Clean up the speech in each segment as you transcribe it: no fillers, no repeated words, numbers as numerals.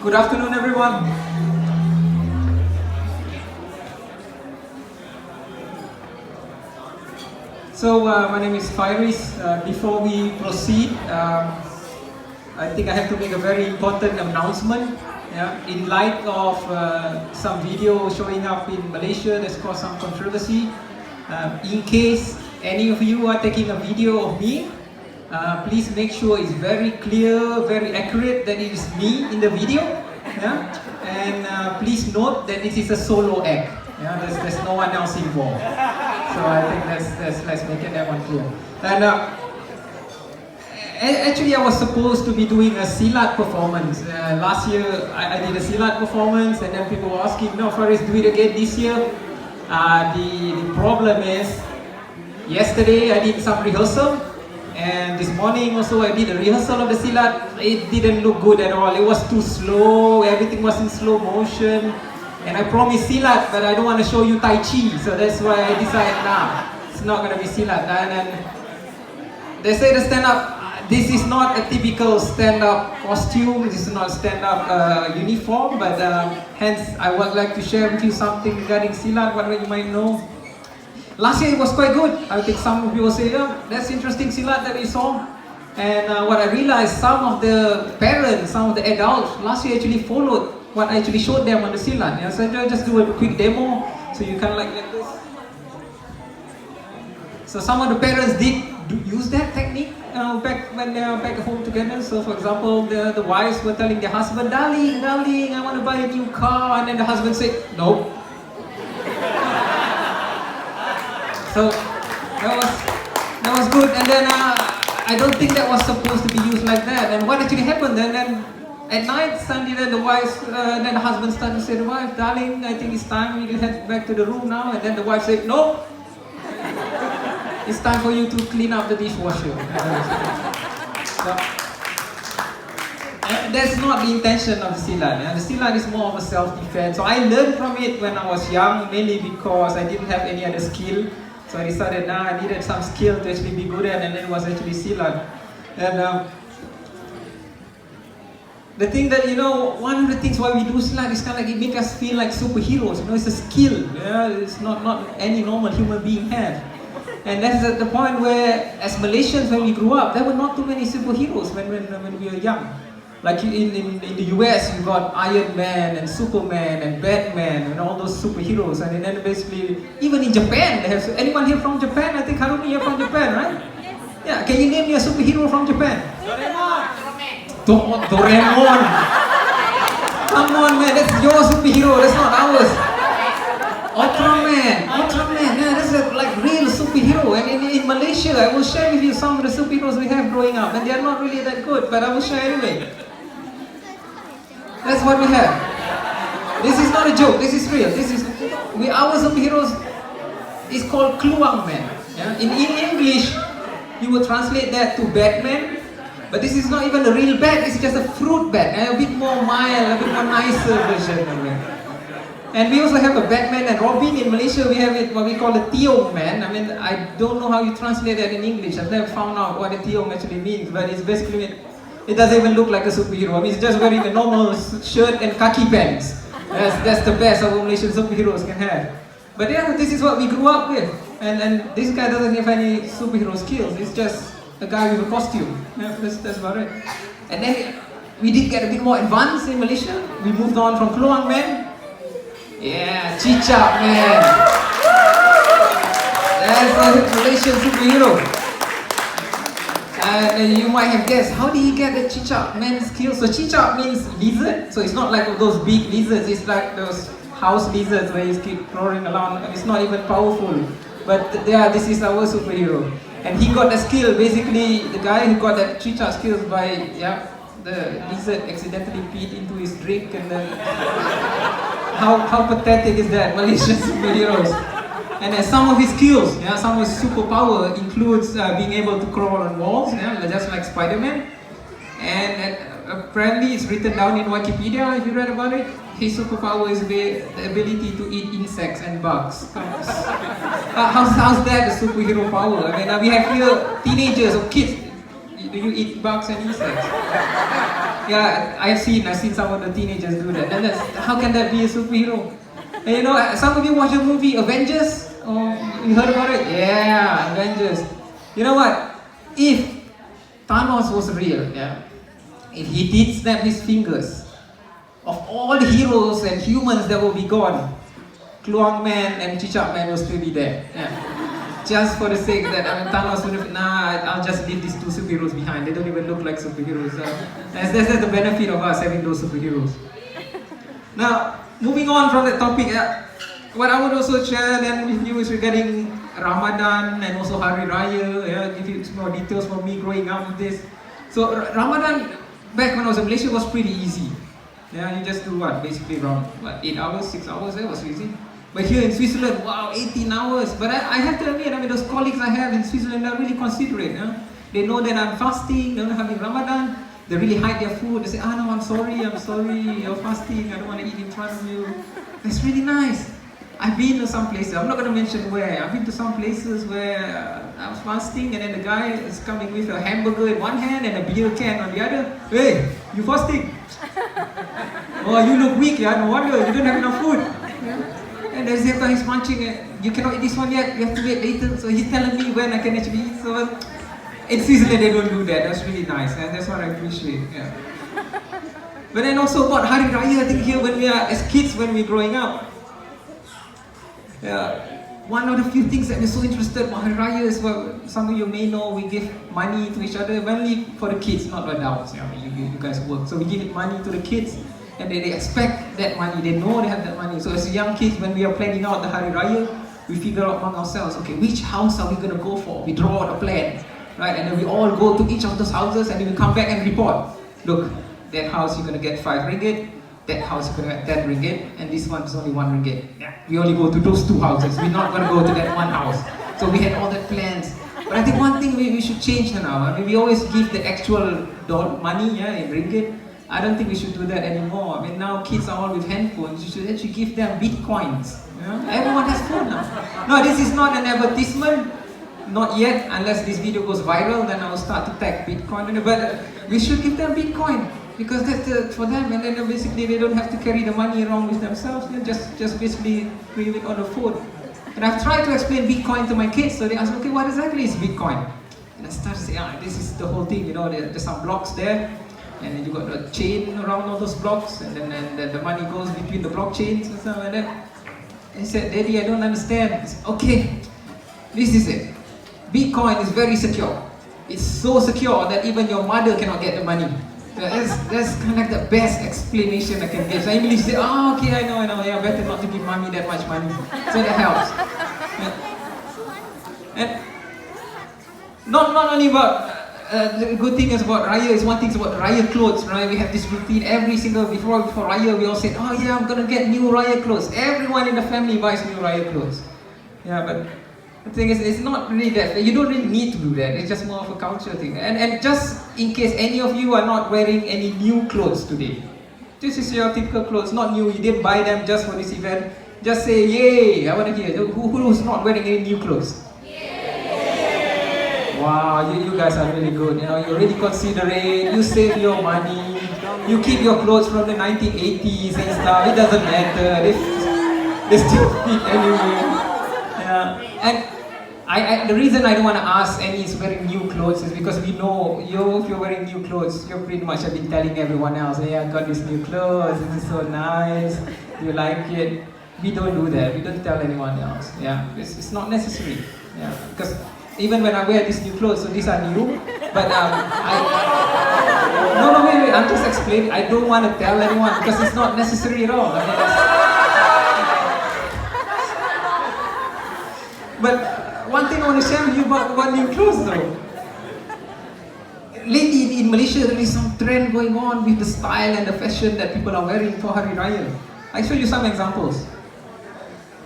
Good afternoon, everyone. So, my name is Fairis. Before we proceed, I think I have to make a very important announcement. Yeah? In light of some video showing up in Malaysia that's caused some controversy, in case any of you are taking a video of me, please make sure it's very clear, very accurate that it is me in the video. Yeah? And please note that this is a solo act. Yeah? There's no one else involved. So I think let's make that one clear. And actually, I was supposed to be doing a silat performance. Last year, I did a silat performance, and then people were asking, "No, Faris, do it again this year." The problem is, yesterday I did some rehearsal, and this morning also I did a rehearsal of the silat. It didn't look good at all. It was too slow. Everything was in slow motion. And I promised silat, but I don't want to show you Tai Chi, so that's why I decided now it's not going to be silat. And they say the stand-up, this is not a typical stand-up costume, this is not stand-up uniform, but hence I would like to share with you something regarding silat, what you might know. Last year it was quite good. I think some of you will say, yeah, that's interesting silat that we saw. And what I realized, some of the parents, some of the adults last year actually followed what I actually showed them on the silat. Yeah? So I just do a quick demo, so you can like this. So some of the parents did use that technique back when they were back home together. So for example, the wives were telling their husband, darling, I want to buy a new car. And then the husband said, no. So that was good. And then I don't think that was supposed to be used like that. And what actually happened then at night, Sunday, then the husband started to say to the wife, darling, I think it's time we can head back to the room now. And then the wife said, no, it's time for you to clean up the dishwasher. So, that's not the intention of the silat. Yeah? The silat is more of a self-defense. So I learned from it when I was young, mainly because I didn't have any other skill. So I decided now I needed some skill to actually be good at, and then it was actually silat. And the thing that, one of the things why we do silat is kind of like it makes us feel like superheroes. It's a skill. Yeah? It's not any normal human being has. And that's at the point where, as Malaysians, when we grew up, there were not too many superheroes when we were young. Like in the US, you got Iron Man and Superman and Batman and all those superheroes. And then basically, even in Japan, they have. Anyone here from Japan? I think Haruni, you're from Japan, right? Yeah. Can you name me a superhero from Japan? Doraemon. Come on, man, that's your superhero, that's not ours. Ultraman, yeah, that's like real superhero. And in Malaysia, I will share with you some of the superheroes we have growing up, and they are not really that good, but I will share anyway. That's what we have. This is not a joke, this is real. Our superheroes is called Kluang Man. Yeah? In English, you would translate that to Batman. But this is not even a real bat, it's just a fruit bat, a bit more mild, a bit more nicer version of it. And we also have a Batman and Robin in Malaysia. We have what we call a Tiong Man. I mean, I don't know how you translate that in English. I've never found out what a Tiong actually means, but it's basically, it doesn't even look like a superhero. I mean, it's just wearing a normal shirt and khaki pants. That's the best our Malaysian superheroes can have. But yeah, this is what we grew up with. And this guy doesn't have any superhero skills. It's just a guy with a costume. Yeah, that's about it. And then we did get a bit more advanced in Malaysia. We moved on from Kluang Man. Yeah, Cicak Man. That's a Malaysian superhero. And you might have guessed, how did he get the Cicak Man skills? So Cicak means lizard. So it's not like those big lizards. It's like those house lizards where you keep crawling around. It's not even powerful. But yeah, this is our superhero. And he got the skill, basically, the guy who got that Cicak skills by, the lizard accidentally peed into his drink, and then, how pathetic is that, Malaysian superheroes. And then some of his skills, some of his superpower includes being able to crawl on walls, just like Spider-Man. And apparently it's written down in Wikipedia, if you read about it, his superpower is the ability to eat insects and bugs. How's that a superhero power? I mean, we have here teenagers or kids. Do you eat bugs and insects? Yeah, I've seen some of the teenagers do that. And how can that be a superhero? And you know, some of you watch the movie Avengers. Oh, you heard about it? Yeah, Avengers. You know what? If Thanos was real, yeah, if he did snap his fingers, of all the heroes and humans that will be gone, Kluang Man and Chichak Man will still be there. Yeah. Just for the sake that Thanos would have, I'll just leave these two superheroes behind. They don't even look like superheroes. That's the benefit of us having those superheroes. Now, moving on from the topic, what I would also share then with you is regarding Ramadan and also Hari Raya. Yeah, give you some more details from me growing up with this. So Ramadan, back when I was in Malaysia, was pretty easy. Yeah, you just do what? Basically around 8 hours, 6 hours, it was easy. But here in Switzerland, wow, 18 hours. But I have to admit, those colleagues I have in Switzerland are really considerate. Yeah? They know that I'm fasting, they're not having Ramadan. They really hide their food. They say, no, I'm sorry, you're fasting, I don't want to eat in front of you. That's really nice. I've been to some places, I'm not going to mention where. I've been to some places where I was fasting and then the guy is coming with a hamburger in one hand and a beer can on the other. Hey, you fasting? Oh, you look weak, yeah, no wonder, you don't have enough food. Yeah? And there's the time he's munching, you cannot eat this one yet, you have to wait later. So he's telling me when I can actually eat. So in Switzerland they don't do that, that's really nice, and that's what I appreciate. Yeah. But then also about Hari Raya, I think here when we are, as kids, when we're growing up, one of the few things that we're so interested about Hari Raya is what some of you may know, we give money to each other, mainly for the kids, not the adults. You guys work. So we give money to the kids, and they expect that money, they know they have that money. So as young kids, when we are planning out the Hari Raya, we figure out among ourselves, okay, which house are we going to go for? We draw out a plan, right? And then we all go to each of those houses and then we come back and report. Look, that house you're going to get 5 ringgit, that house you're going to get 10 ringgit, and this one is only 1 ringgit. Yeah. We only go to those 2 houses, we're not going to go to that one house. So we had all the plans. But I think one thing we should change now, we always give the actual money, in ringgit. I don't think we should do that anymore. Now kids are all with handphones, you should actually give them bitcoins. Everyone has phone now. No, this is not an advertisement, not yet, unless this video goes viral, then I will start to tag Bitcoin. But we should give them Bitcoin, because that's for them, and then basically they don't have to carry the money around with themselves, just basically leave it on the phone. And I've tried to explain Bitcoin to my kids, so they ask, okay, what exactly is Bitcoin? And I start to say, this is the whole thing, there's some blocks there, and then you got a chain around all those blocks, and then the money goes between the blockchains and stuff like that. And he said, Daddy, I don't understand. I said, okay, this is it. Bitcoin is very secure. It's so secure that even your mother cannot get the money. That's kind of like the best explanation I can give. So Emily said, okay, I know, yeah, better not to give mommy that much money. So that helps. And not only about the good thing is about Raya is one thing is about Raya clothes, right? We have this routine every single before Raya. We all say, I'm gonna get new Raya clothes. Everyone in the family buys new Raya clothes. Yeah, but the thing is, it's not really that. You don't really need to do that. It's just more of a culture thing. And just in case any of you are not wearing any new clothes today, this is your typical clothes, not new. You didn't buy them just for this event. Just say, yay! I want to hear. Who's not wearing any new clothes? Wow, you guys are really good. You're really considerate. You save your money. You keep your clothes from the 1980s and stuff. It doesn't matter. They still fit anyway. Yeah. And the reason I don't want to ask any is wearing new clothes is because we know if you're wearing new clothes, you pretty much have been telling everyone else, hey, I got these new clothes. This is so nice. Do you like it? We don't do that. We don't tell anyone else. Yeah, it's not necessary. Yeah, because even when I wear these new clothes, so these are new, but wait, I'm just explaining. I don't want to tell anyone because it's not necessary at all. But one thing I want to share with you about new clothes though. Lately in Malaysia, there is some trend going on with the style and the fashion that people are wearing for Hari Raya. I'll show you some examples.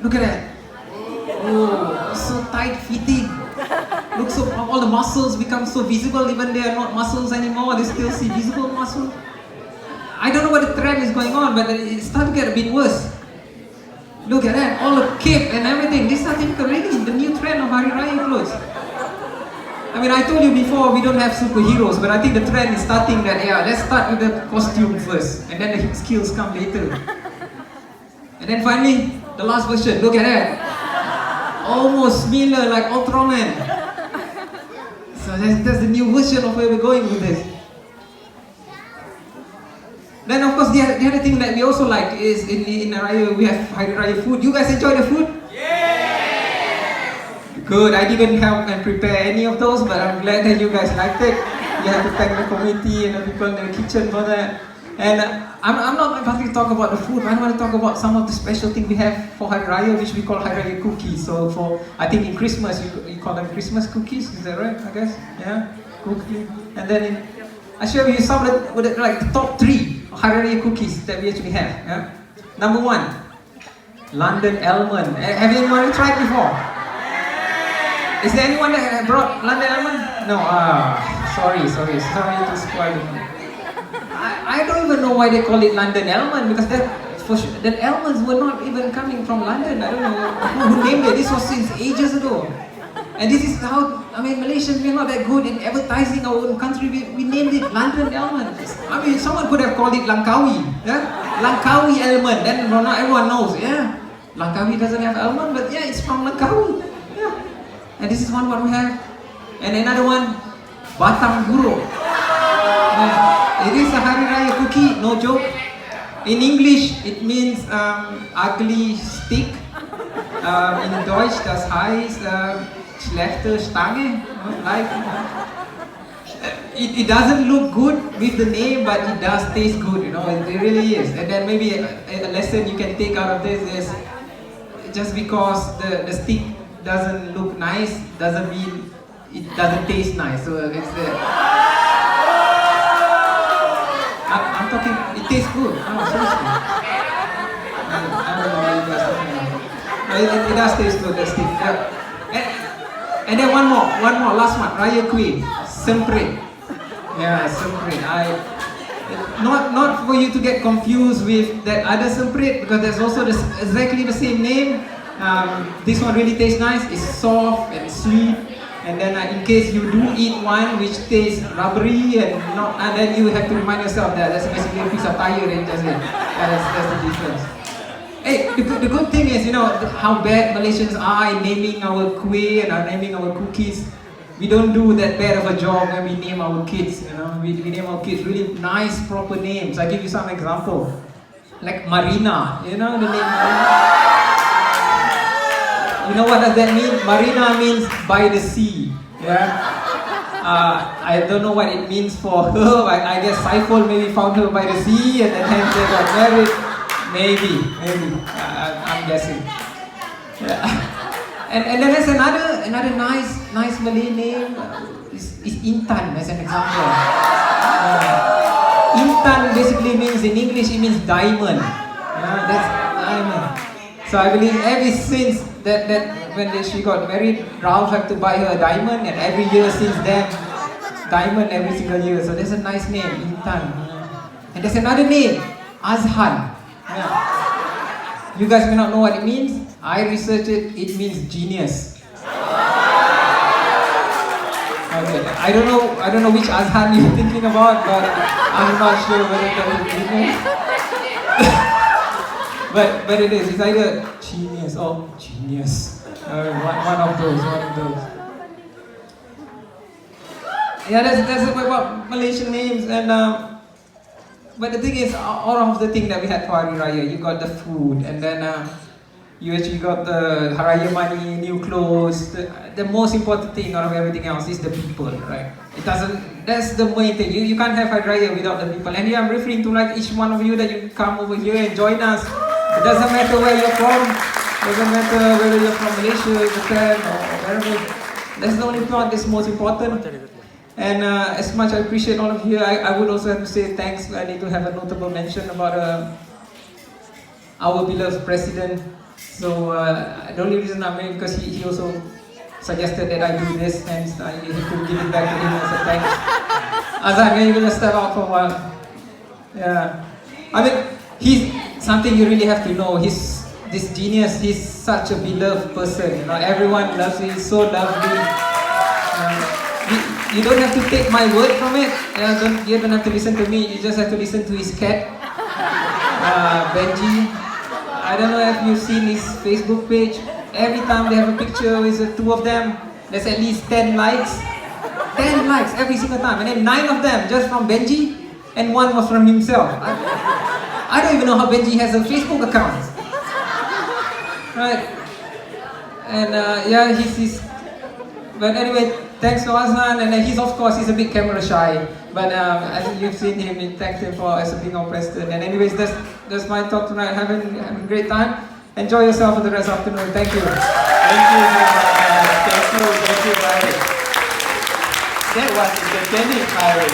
Look at that. Oh, so tight-fitting. Look, so all the muscles become so visible, even they are not muscles anymore, they still see visible muscle. I don't know what the trend is going on, but it's starting to get a bit worse. Look at that, all the cape and everything. This is typical really the new trend of Hari Raya clothes. I mean, I told you before we don't have superheroes, but I think the trend is starting that, yeah, let's start with the costume first, and then the skills come later. And then finally, the last version, look at that. Almost similar like Ultraman. So that's the new version of where we're going with this. Then of course the other thing that we also like is in Raya we have Hari Raya food. You guys enjoy the food? Good, I didn't help and prepare any of those, but I'm glad that you guys liked it. You have to thank the committee and the people in the kitchen for that. And I'm not going to talk about the food, but I want to talk about some of the special things we have for Hari Raya, which we call Hari Raya cookies. So I think in Christmas, you call them Christmas cookies, is that right, I guess? Yeah, cookie. And then I share with you some of the top 3 Hari Raya cookies that we actually have. Yeah? Number 1, London Almond. Have anyone tried before? Is there anyone that brought London Almond? No, sorry to spoil it. I don't even know why they call it London Almond, because the almonds were not even coming from London. I don't know who named it. This was since ages ago. And this is how, I mean, Malaysians, we're not that good in advertising our own country. We named it London Almond. I mean, someone could have called it Langkawi. Yeah? Langkawi Almond. Then not everyone knows. Yeah, Langkawi doesn't have almond, but yeah, it's from Langkawi. Yeah. And this is one what we have. And another one, Batang Guro. It is a Hari Raya cookie, no joke. In English, it means ugly stick. In Deutsch, das heißt schlechte Stange. Like, it doesn't look good with the name, but it does taste good, you know, it really is. And then maybe a lesson you can take out of this is, just because the stick doesn't look nice, doesn't mean it doesn't taste nice. So it's I'm talking, it tastes good. No, seriously. I don't know what you guys are talking about. It does taste good, the stick. And then one more, last one, Raya Queen, Semprit. Yeah, Semprit. Not for you to get confused with that other Semprit, because there's also exactly the same name. This one really tastes nice, it's soft and sweet. And then in case you do eat one which tastes rubbery and then you have to remind yourself that that's basically a piece of tire and that's it. That's the difference. Hey, the good thing is, you know, how bad Malaysians are in naming our kuih and naming our cookies. We don't do that bad of a job when we name our kids, you know. We name our kids really nice, proper names. I give you some example. Like Marina, you know the name Marina? You know what does that mean? Marina means by the sea. Yeah. I don't know what it means for her. I guess Saiful maybe found her by the sea and then hence they got married. Maybe. I'm guessing. Yeah. And then there's another nice Malay name. Is Intan as an example. Intan basically means, in English it means diamond. That's diamond. So I believe ever since that when she got married, Ralph had to buy her a diamond, and every year since then, diamond every single year. So there's a nice name, Intan. And there's another name, Azhan. Yeah. You guys may not know what it means. I researched it. It means genius. Okay. I don't know which Azhan you're thinking about, but I'm not sure whether that is genius. But it is. It's either genius or genius. One of those. Yeah, that's about Malaysian names. And but the thing is, all of the things that we had for Hari Raya, you got the food, and then you actually got the Hari Raya money, new clothes. The most important thing out of everything else is the people, right? That's the main thing. You can't have Hari Raya without the people. And here I'm referring to like each one of you that you come over here and join us. It doesn't matter where you're from. It doesn't matter whether you're from Malaysia, Japan, or wherever. That's the only part that's most important. And as much I appreciate all of you, I would also have to say thanks. I need to have a notable mention about our beloved president. So the only reason I made because he also suggested that I do this, hence I need to give it back to him as a thanks. Azan, you're gonna step out for a while. Yeah, I mean, he's something you really have to know. He's this genius. He's such a beloved person. You know, everyone loves him. He's so lovely. you don't have to take my word from it. You don't have to listen to me. You just have to listen to his cat, Benji. I don't know if you've seen his Facebook page. Every time they have a picture with the two of them, there's at least 10 likes. 10 likes every single time, and then 9 of them just from Benji, and 1 was from himself. I don't even know how Benji has a Facebook account. Right? And yeah, he's. But anyway, thanks to Osman, and he's a bit camera shy. But as you've seen him, we thanked him for as being our president. And anyways, that's my talk tonight. Having a great time. Enjoy yourself for the rest of the afternoon. Thank you. Thank you, Fairis. That was entertaining, Fairis.